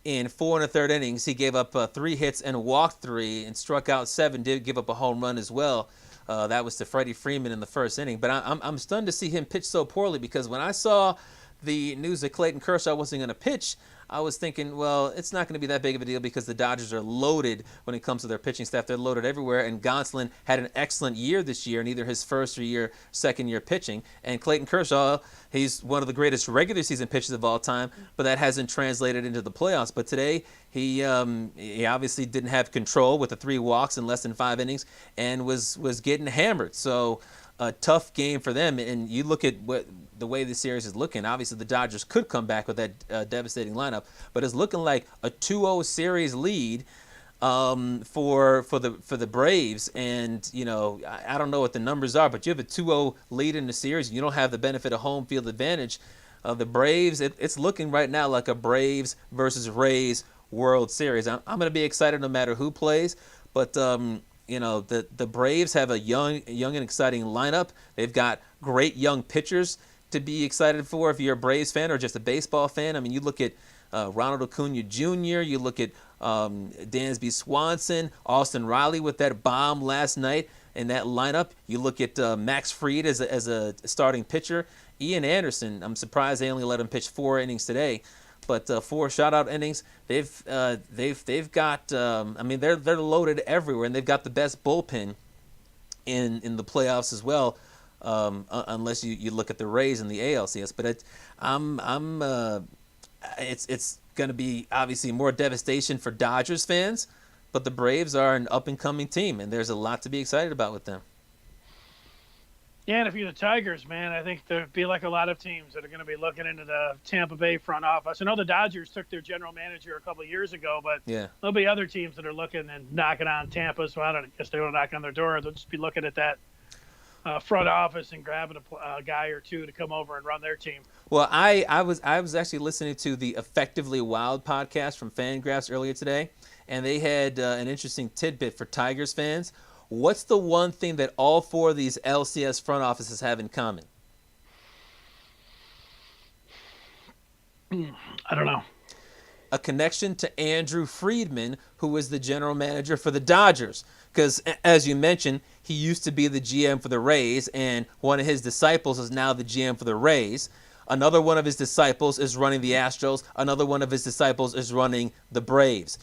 in 4 1/3 innings. He gave up 3 hits and walked 3 and struck out 7. Did give up a home run as well. That was to Freddie Freeman in the first inning. But I'm stunned to see him pitch so poorly, because when I saw the news that Clayton Kershaw wasn't going to pitch, I was thinking, well, it's not going to be that big of a deal, because the Dodgers are loaded when it comes to their pitching staff. They're loaded everywhere, and Gonsolin had an excellent year this year in either his first or second year pitching. And Clayton Kershaw, he's one of the greatest regular season pitchers of all time, but that hasn't translated into the playoffs. But today, he obviously didn't have control with the 3 walks in less than 5 innings and was getting hammered. So a tough game for them. And you look at the way the series is looking. Obviously, the Dodgers could come back with that devastating lineup, but it's looking like a 2-0 series lead for the Braves. And I don't know what the numbers are, but you have a 2-0 lead in the series. You don't have the benefit of home field advantage. The Braves, it's looking right now like a Braves versus Rays World Series. I'm going to be excited no matter who plays, but the Braves have a young and exciting lineup. They've got great young pitchers to be excited for if you're a Braves fan or just a baseball fan. I mean, you look at Ronald Acuna Jr., you look at Dansby Swanson, Austin Riley with that bomb last night in that lineup. You look at Max Fried as a starting pitcher. Ian Anderson, I'm surprised they only let him pitch 4 innings today. But 4 shutout innings, they've got. They're loaded everywhere, and they've got the best bullpen in the playoffs as well. Unless you look at the Rays and the ALCS, but it's going to be obviously more devastation for Dodgers fans. But the Braves are an up and coming team, and there's a lot to be excited about with them. Yeah, and if you're the Tigers, man, I think there'd be like a lot of teams that are going to be looking into the Tampa Bay front office. I know the Dodgers took their general manager a couple of years ago, but there'll be other teams that are looking and knocking on Tampa. So I guess they won't knock on their door. They'll just be looking at that front office and grabbing a guy or 2 to come over and run their team. Well, I was actually listening to the Effectively Wild podcast from Fangraphs earlier today, and they had an interesting tidbit for Tigers fans. What's the one thing that all 4 of these LCS front offices have in common? I don't know. A connection to Andrew Friedman, who was the general manager for the Dodgers. Because, as you mentioned, he used to be the GM for the Rays, and one of his disciples is now the GM for the Rays. Another one of his disciples is running the Astros. Another one of his disciples is running the Braves.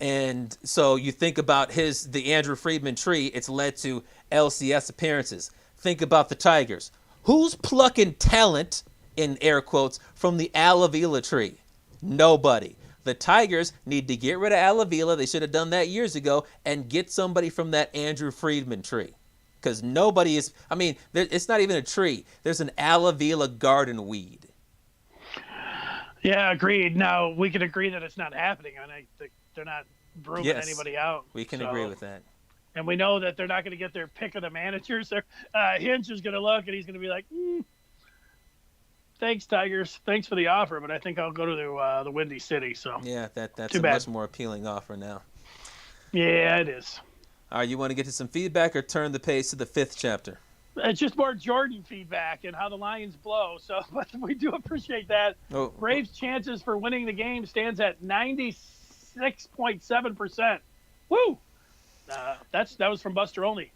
And so you think about the Andrew Friedman tree, it's led to LCS appearances. Think about the Tigers. Who's plucking talent in air quotes, from the Alavila tree? Nobody. The Tigers need to get rid of Alavila. They should have done that years ago and get somebody from that Andrew Friedman tree. Because nobody is, I mean, it's not even a tree. There's an Alavila garden weed. Yeah, agreed. Now, we can agree that it's not happening. I mean, they're not grooming anybody out. We can agree with that. And we know that they're not going to get their pick of the managers. Hinch is going to look, and he's going to be like, thanks, Tigers. Thanks for the offer, but I think I'll go to the Windy City. So yeah, that's a much more appealing offer now. Yeah, it is. All right, you want to get to some feedback or turn the page to the fifth chapter? It's just more Jordan feedback and how the Lions blow. So, but we do appreciate that. Oh. Braves' chances for winning the game stands at 96.7%. Woo! That was from Buster Only.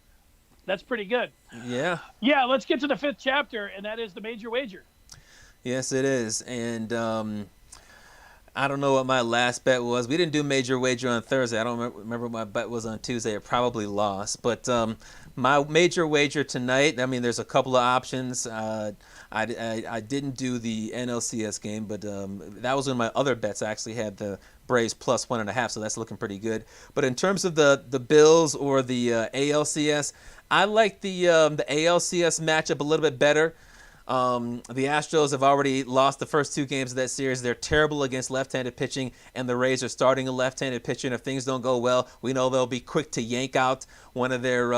That's pretty good. Yeah. Yeah, let's get to the fifth chapter, and that is the major wager. Yes, it is. And I don't know what my last bet was. We didn't do major wager on Thursday. I don't remember what my bet was on Tuesday. It probably lost. But my major wager tonight, I mean, there's a couple of options. I didn't do the NLCS game, but that was when my other bets. I actually had the Braves plus 1.5, so that's looking pretty good. But in terms of the Bills or the ALCS, I like the ALCS matchup a little bit better. The Astros have already lost the first two games of that series. They're terrible against left-handed pitching, and the Rays are starting a left-handed pitcher. And if things don't go well, we know they'll be quick to yank out one of their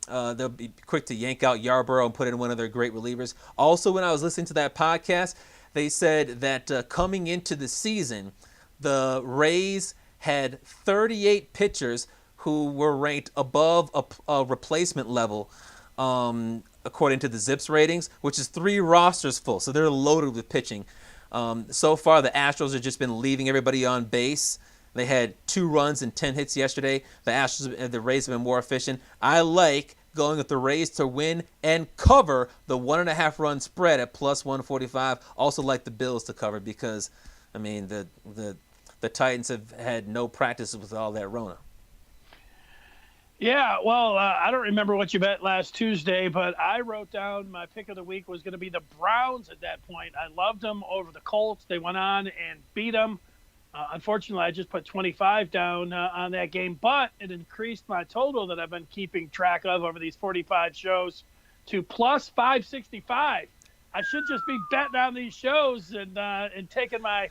Yarborough and put in one of their great relievers. Also, when I was listening to that podcast, they said that coming into the season, the Rays had 38 pitchers who were ranked above a replacement level, according to the Zips ratings, which is 3 rosters full. So they're loaded with pitching. So far, the Astros have just been leaving everybody on base. They had 2 runs and 10 hits yesterday. The Rays have been more efficient. I like going with the Rays to win and cover the 1.5-run spread at plus 145. Also like the Bills to cover because, I mean, the Titans have had no practice with all that Rona. Yeah, well, I don't remember what you bet last Tuesday, but I wrote down my pick of the week was going to be the Browns at that point. I loved them over the Colts. They went on and beat them. Unfortunately, I just put 25 down on that game, but it increased my total that I've been keeping track of over these 45 shows to plus 565. I should just be betting on these shows and taking my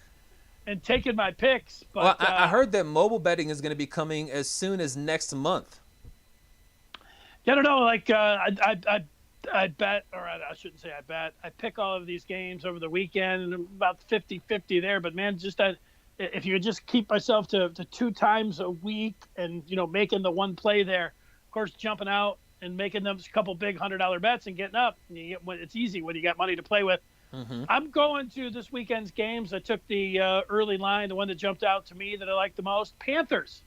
picks. But, well, I heard that mobile betting is going to be coming as soon as next month. Yeah, I don't know. Like I bet, or I shouldn't say I bet. I pick all of these games over the weekend, and about 50-50 there. But man, just if you just keep myself to 2 times a week, and making the one play there, of course, jumping out and making them a couple big $100 bets and getting up. It's easy when you got money to play with. Mm-hmm. I'm going to this weekend's games. I took the early line, the one that jumped out to me that I like the most. Panthers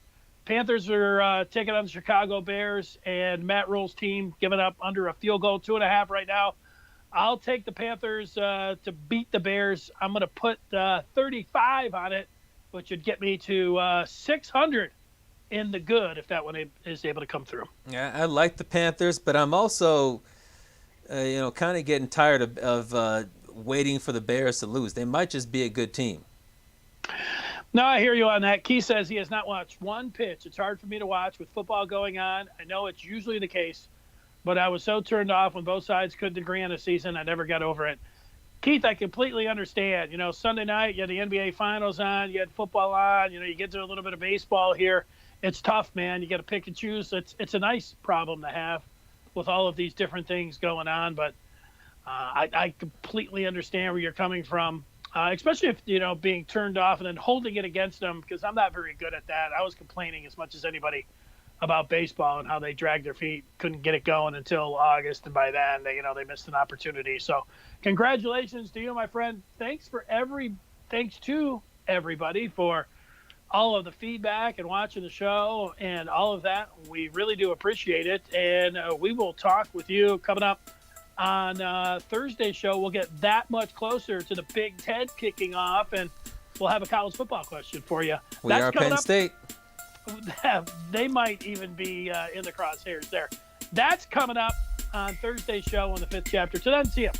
are taking on the Chicago Bears, and Matt Rule's team giving up under a field goal, 2.5 right now. I'll take the Panthers to beat the Bears. I'm going to put 35 on it, which would get me to 600 in the good if that one is able to come through. Yeah, I like the Panthers, but I'm also, kind of getting tired of waiting for the Bears to lose. They might just be a good team. No, I hear you on that. Key says he has not watched one pitch. It's hard for me to watch with football going on. I know it's usually the case, but I was so turned off when both sides couldn't agree on a season. I never got over it. Keith, I completely understand. Sunday night, you had the NBA Finals on, you had football on, you get to a little bit of baseball here. It's tough, man. You got to pick and choose. It's a nice problem to have with all of these different things going on, but I completely understand where you're coming from. Especially if, being turned off and then holding it against them, because I'm not very good at that. I was complaining as much as anybody about baseball and how they dragged their feet, couldn't get it going until August, and by then they missed an opportunity. So congratulations to you, my friend. Thanks to everybody for all of the feedback and watching the show and all of that. We really do appreciate it, and we will talk with you coming up on Thursday's show. We'll get that much closer to the Big Ten kicking off, and we'll have a college football question for you. We are Penn State. They might even be in the crosshairs there. That's coming up on Thursday's show on the 5th chapter. So then, see ya.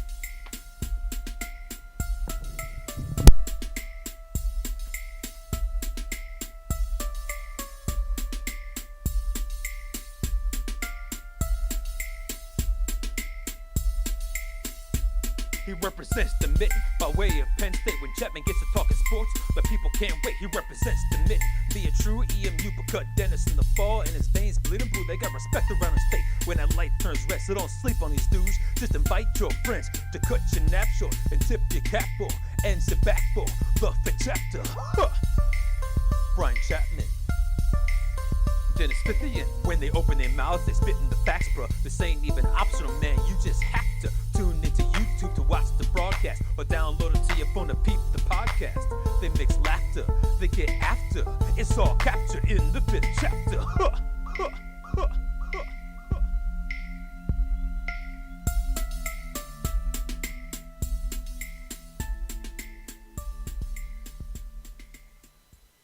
He represents the mitten by way of Penn State. When Chapman gets to talking sports, the people can't wait. He represents the mitten. Be a true EMU, but cut Dennis in the fall, and his veins bleeding blue. They got respect around the state when that light turns red. So don't sleep on these dudes. Just invite your friends to cut your nap short and tip your cap for and sit back for the Fith chapter. Brian Chapman, Dennis Fithian. When they open their mouths, they spitting the facts, bro. This ain't even optional, man. You just have to tune into YouTube to watch the broadcast or download it to your phone to peep the podcast. They mix laughter, they get after. It's all captured in the Fith chapter.